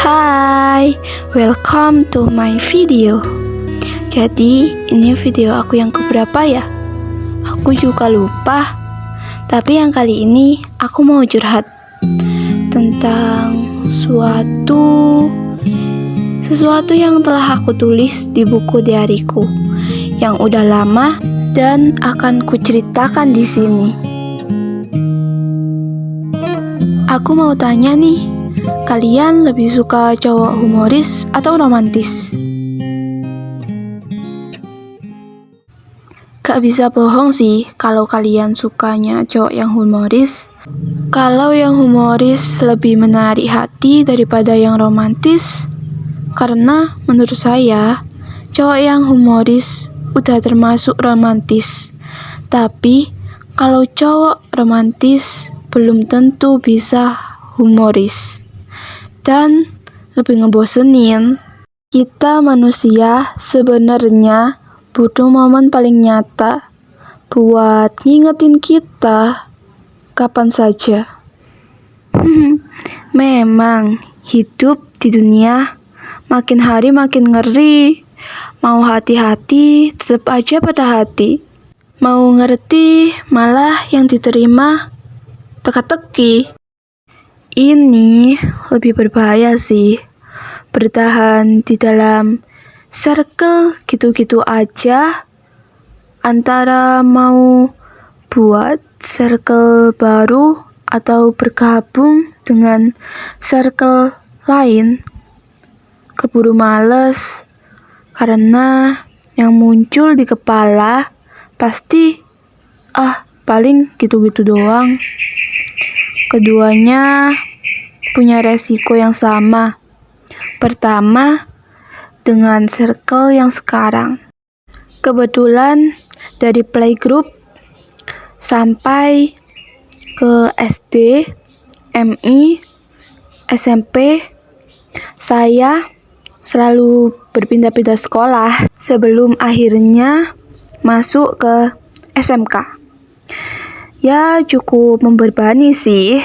Hai, welcome to my video. Jadi ini video aku yang keberapa ya? Aku juga lupa. Tapi yang kali ini aku mau curhat tentang sesuatu yang telah aku tulis di buku diariku yang udah lama dan akan kuceritakan di sini. Aku mau tanya nih, kalian lebih suka cowok humoris atau romantis? Gak bisa bohong sih kalau kalian sukanya cowok yang humoris. Kalau yang humoris lebih menarik hati daripada yang romantis. Karena menurut saya, cowok yang humoris udah termasuk romantis. Tapi kalau cowok romantis belum tentu bisa humoris. Dan lebih ngebosenin. Kita manusia sebenarnya butuh momen paling nyata buat ngingetin kita kapan saja. Memang hidup di dunia makin hari makin ngeri. Mau hati-hati tetap aja patah hati. Mau ngerti malah yang diterima teka-teki. Ini lebih berbahaya sih, bertahan di dalam circle gitu-gitu aja, antara mau buat circle baru atau bergabung dengan circle lain. Keburu males, karena yang muncul di kepala pasti paling gitu-gitu doang. Keduanya punya resiko yang sama. Pertama, dengan circle yang sekarang. Kebetulan dari playgroup sampai ke SD, MI, SMP, saya selalu berpindah-pindah sekolah sebelum akhirnya masuk ke SMK. Ya, cukup membebani sih.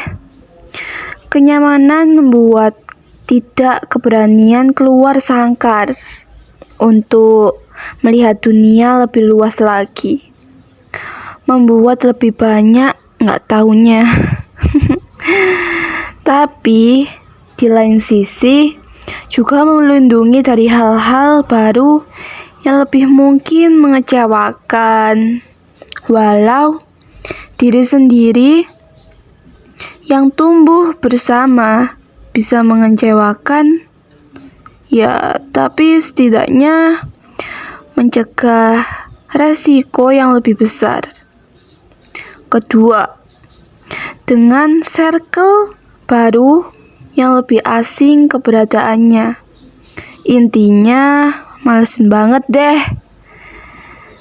Kenyamanan membuat tidak keberanian keluar sangkar untuk melihat dunia lebih luas lagi. Membuat lebih banyak nggak taunya. Tapi di lain sisi juga melindungi dari hal-hal baru yang lebih mungkin mengecewakan. Walau diri sendiri yang tumbuh bersama bisa mengecewakan, ya tapi setidaknya mencegah resiko yang lebih besar. Kedua, dengan circle baru yang lebih asing keberadaannya. Intinya malesin banget deh.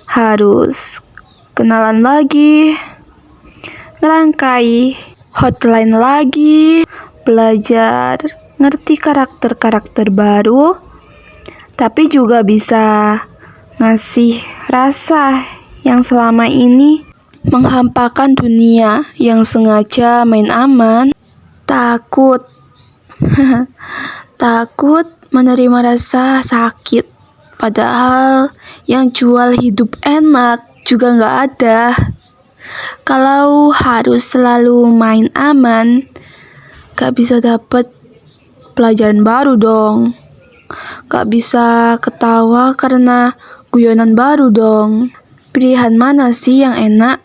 Harus kenalan lagi, ngerangkai hotline lagi, belajar ngerti karakter-karakter baru, tapi juga bisa ngasih rasa yang selama ini menghampakan dunia yang sengaja main aman. Takut menerima rasa sakit, padahal yang jual hidup enak juga nggak ada. Kalau harus selalu main aman, gak bisa dapet pelajaran baru dong. Gak bisa ketawa karena guyonan baru dong. Pilihan mana sih yang enak?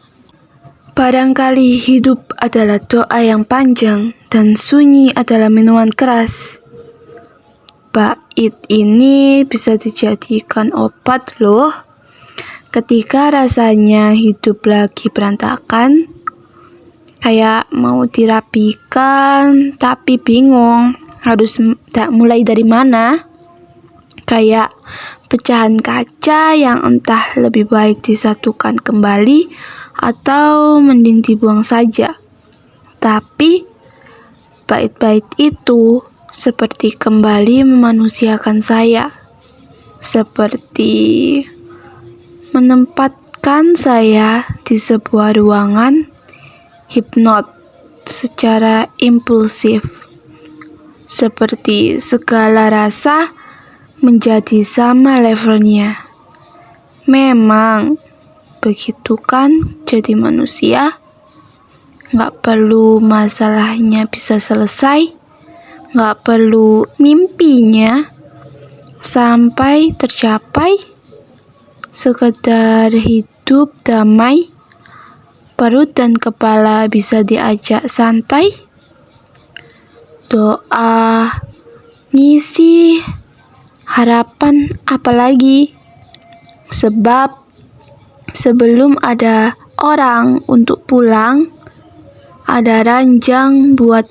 Barangkali hidup adalah doa yang panjang dan sunyi adalah minuman keras. Bait ini bisa dijadikan obat loh. Ketika rasanya hidup lagi berantakan, kayak mau dirapikan tapi bingung harus mulai dari mana. Kayak pecahan kaca yang entah lebih baik disatukan kembali atau mending dibuang saja. Tapi bait-bait itu seperti kembali memanusiakan saya. Seperti menempatkan saya di sebuah ruangan hipnot secara impulsif. seperti segala rasa menjadi sama levelnya. Memang begitu kan jadi manusia? Nggak perlu masalahnya bisa selesai, nggak perlu mimpinya sampai tercapai, sekedar hidup damai, perut dan kepala bisa diajak santai, doa, ngisi, harapan apalagi. Sebab sebelum ada orang untuk pulang, ada ranjang buat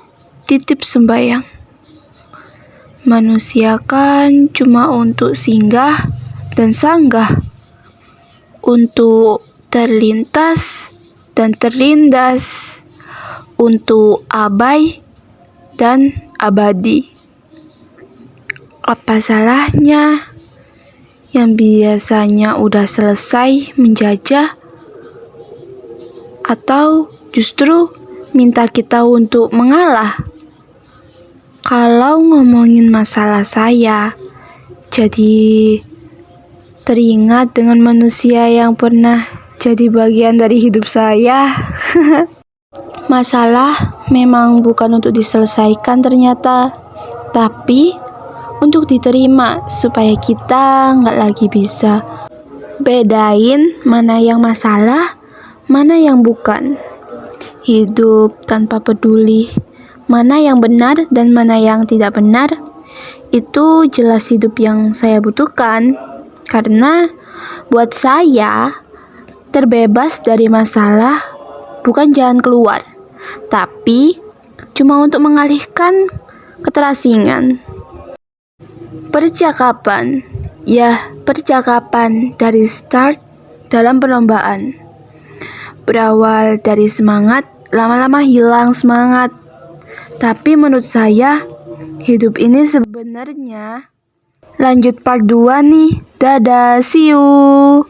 titip sembayang. Manusia kan cuma untuk singgah dan sanggah, untuk terlintas dan terlindas, untuk abai dan abadi. Apa salahnya yang biasanya udah selesai menjajah, atau justru minta kita untuk mengalah? Kalau ngomongin masalah saya, jadi teringat dengan manusia yang pernah jadi bagian dari hidup saya. Masalah memang bukan untuk diselesaikan ternyata, tapi untuk diterima supaya kita nggak lagi bisa bedain mana yang masalah, mana yang bukan. Hidup tanpa peduli mana yang benar dan mana yang tidak benar, itu jelas hidup yang saya butuhkan. Karena buat saya, terbebas dari masalah bukan jalan keluar, tapi cuma untuk mengalihkan keterasingan. Percakapan, percakapan dari start dalam perlombaan. Berawal dari semangat, lama-lama hilang semangat. Tapi menurut saya, hidup ini sebenarnya lanjut part 2 nih. Dadah, see you.